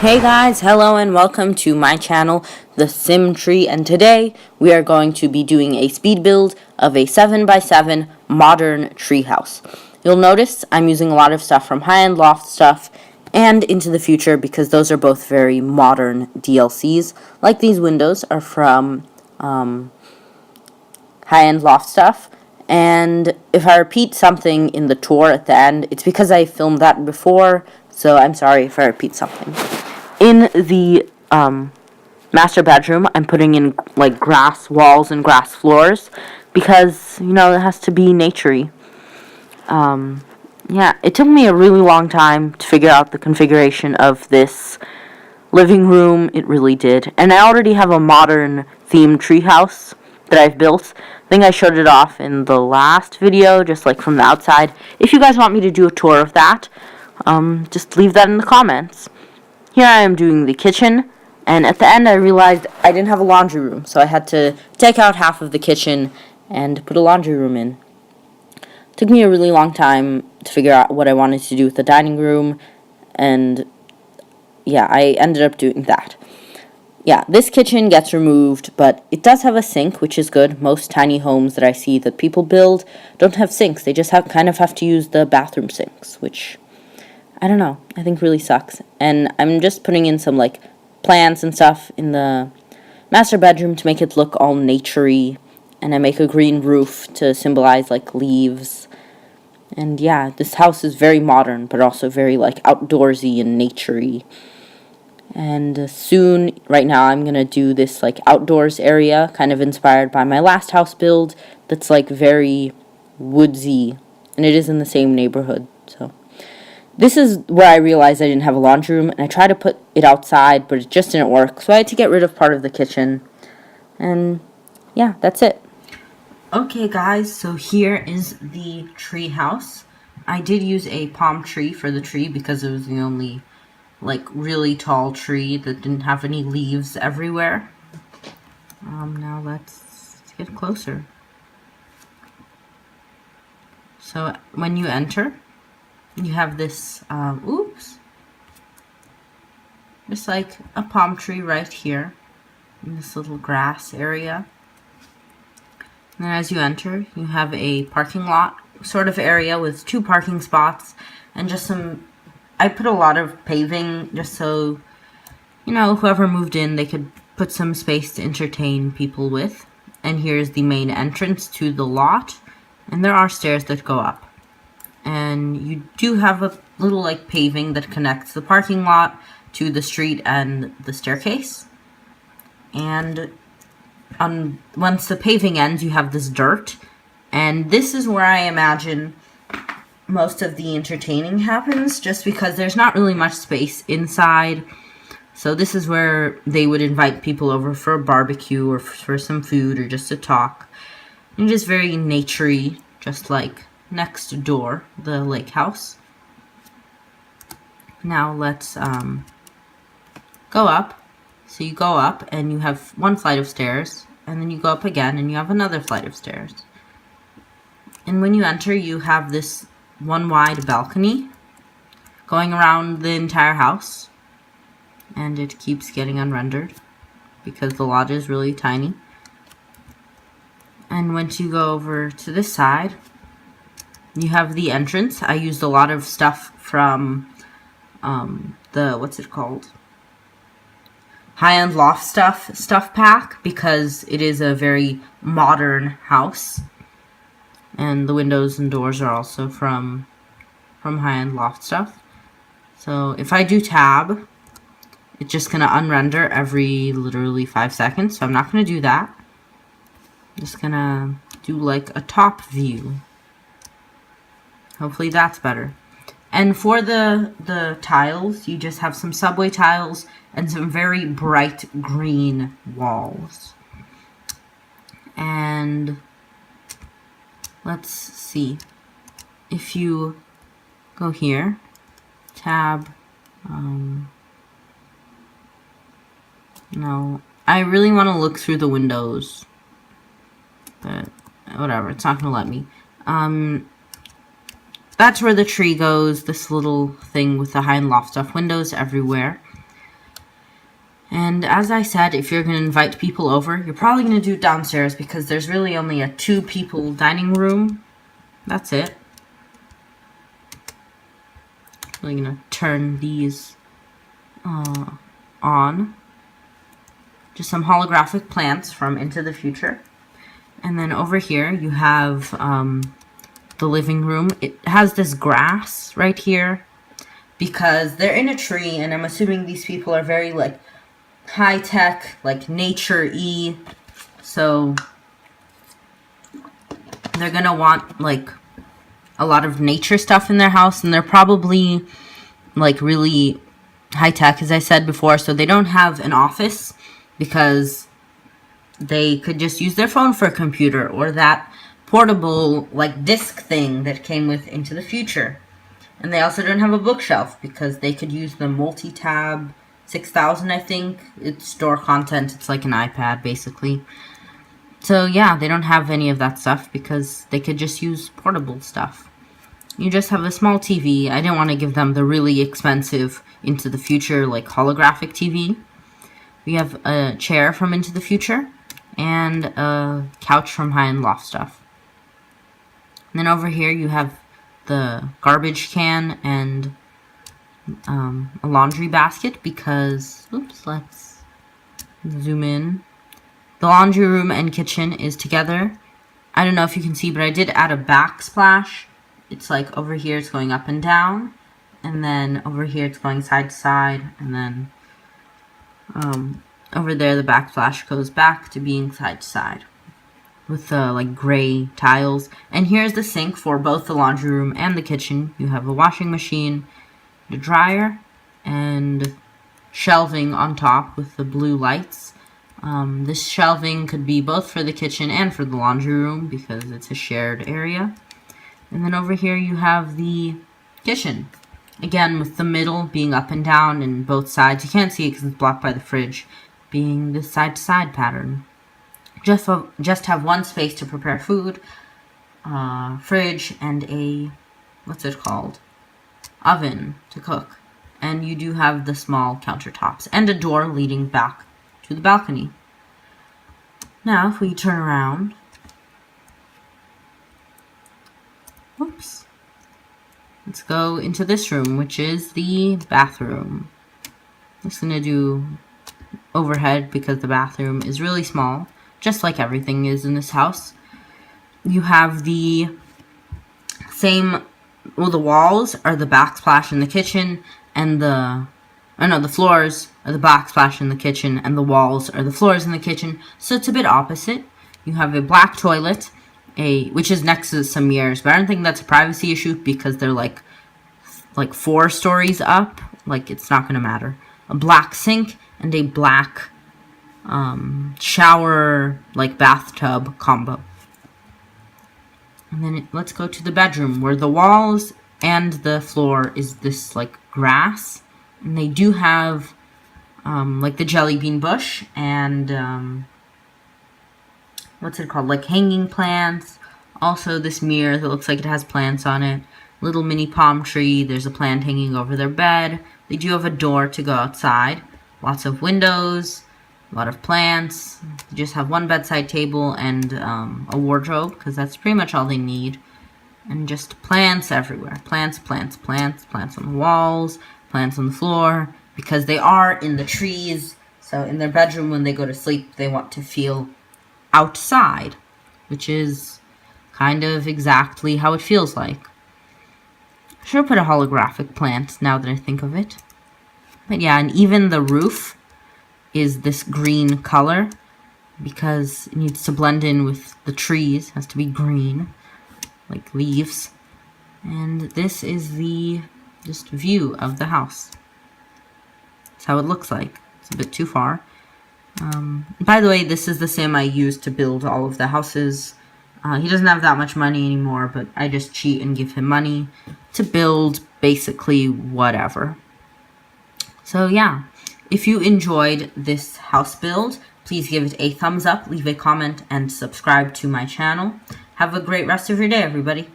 Hey guys, hello and welcome to my channel, the Sim3, and today we are going to be doing a speed build of a 7x7 modern treehouse. You'll notice I'm using a lot of stuff from high-end loft stuff and Into the Future because those are both very modern DLCs. Like these windows are from high-end loft stuff. And if I repeat something in the tour at the end, it's because I filmed that before, so I'm sorry if I repeat something. In the master bedroom, I'm putting in like grass walls and grass floors because, you know, it has to be naturey. Yeah, it took me a really long time to figure out the configuration of this living room. It really did. And I already have a modern themed treehouse that I've built. I think I showed it off in the last video, just like from the outside. If you guys want me to do a tour of that, just leave that in the comments. Here I am doing the kitchen, and at the end I realized I didn't have a laundry room, so I had to take out half of the kitchen and put a laundry room in. It took me a really long time to figure out what I wanted to do with the dining room, and yeah, I ended up doing that. Yeah, this kitchen gets removed, but it does have a sink, which is good. Most tiny homes that I see that people build don't have sinks. They just kind of have to use the bathroom sinks, which, I don't know, I think really sucks. And I'm just putting in some, like, plants and stuff in the master bedroom to make it look all naturey. And I make a green roof to symbolize, like, leaves. And yeah, this house is very modern, but also very, like, outdoorsy and naturey. And soon, right now, I'm going to do this, like, outdoors area, kind of inspired by my last house build that's, like, very woodsy. And it is in the same neighborhood, so. This is where I realized I didn't have a laundry room, and I tried to put it outside, but it just didn't work. So I had to get rid of part of the kitchen. And yeah, that's it. Okay, guys, so here is the tree house. I did use a palm tree for the tree because it was the only, like, really tall tree that didn't have any leaves everywhere. Now let's get closer. So when you enter, you have this, just like a palm tree right here in this little grass area. And then as you enter, you have a parking lot sort of area with 2 parking spots and just some, I put a lot of paving just so, you know, whoever moved in, they could put some space to entertain people with. And here's the main entrance to the lot, and there are stairs that go up. And you do have a little, like, paving that connects the parking lot to the street and the staircase. And once the paving ends, you have this dirt. And this is where I imagine most of the entertaining happens, just because there's not really much space inside. So this is where they would invite people over for a barbecue or for some food or just to talk. And it is very naturey, just like next door, the lake house. Now let's go up. So you go up and you have 1 flight of stairs, and then you go up again and you have another flight of stairs. And when you enter, you have this 1 wide balcony going around the entire house, and it keeps getting unrendered because the lot is really tiny. And once you go over to this side, you have the entrance. I used a lot of stuff from what's it called? High-end loft stuff pack, because it is a very modern house. And the windows and doors are also from high-end loft stuff. So if I do tab, it's just going to unrender every literally 5 seconds. So I'm not going to do that. I'm just going to do like a top view. Hopefully that's better. And for the tiles, you just have some subway tiles and some very bright green walls. And let's see. If you go here, tab, no, I really want to look through the windows, but whatever, it's not going to let me. That's where the tree goes, this little thing with the high and loft stuff, windows everywhere. And as I said, if you're going to invite people over, you're probably going to do it downstairs because there's really only a 2-people dining room. That's it. Really going to turn these on. Just some holographic plants from Into the Future. And then over here you have the living room. It has this grass right here because they're in a tree, and I'm assuming these people are very like high-tech, like nature-y. So they're gonna want like a lot of nature stuff in their house, and they're probably like really high-tech, as I said before, so they don't have an office because they could just use their phone for a computer or that portable like disc thing that came with Into the Future. And they also don't have a bookshelf because they could use the multi-tab 6000, I think. It's store content. It's like an iPad basically. So yeah, they don't have any of that stuff because they could just use portable stuff. You just have a small TV. I didn't want to give them the really expensive Into the Future like holographic TV. We have a chair from Into the Future and a couch from High and Loft Stuff. And then over here you have the garbage can and a laundry basket because, oops, let's zoom in. The laundry room and kitchen is together. I don't know if you can see, but I did add a backsplash. It's like over here it's going up and down, and then over here it's going side to side, and then over there the backsplash goes back to being side to side with the like gray tiles. And here's the sink for both the laundry room and the kitchen. You have a washing machine, the dryer, and shelving on top with the blue lights. This shelving could be both for the kitchen and for the laundry room because it's a shared area. And then over here you have the kitchen. Again, with the middle being up and down and both sides. You can't see it because it's blocked by the fridge, being the side-to-side pattern. Just have one space to prepare food, fridge, and a, what's it called? Oven to cook. And you do have the small countertops and a door leading back to the balcony. Now, if we turn around, whoops, let's go into this room, which is the bathroom. I'm just gonna do overhead because the bathroom is really small, just like everything is in this house. You have the same, well, the walls are the backsplash in the kitchen, and the floors are the backsplash in the kitchen, and the walls are the floors in the kitchen. So it's a bit opposite. You have a black toilet, which is next to some mirrors, but I don't think that's a privacy issue because they're like 4 stories up. Like, it's not gonna matter. A black sink and a black shower, like bathtub combo. And then let's go to the bedroom where the walls and the floor is this like grass, and they do have like the jelly bean bush and what's it called, like hanging plants. Also this mirror that looks like it has plants on it. Little mini palm tree. There's a plant hanging over their bed. They do have a door to go outside. Lots of windows. A lot of plants. They just have one bedside table and a wardrobe because that's pretty much all they need. And just plants everywhere. Plants, plants, plants. Plants on the walls. Plants on the floor. Because they are in the trees. So in their bedroom when they go to sleep, they want to feel outside. Which is kind of exactly how it feels like. I should have put a holographic plant now that I think of it. But yeah, and even the roof is this green color because it needs to blend in with the trees. It has to be green, like leaves. And this is the just view of the house. That's how it looks like. It's a bit too far. By the way, this is the sim I used to build all of the houses. He doesn't have that much money anymore, but I just cheat and give him money to build basically whatever. So yeah, if you enjoyed this house build, please give it a thumbs up, leave a comment, and subscribe to my channel. Have a great rest of your day, everybody.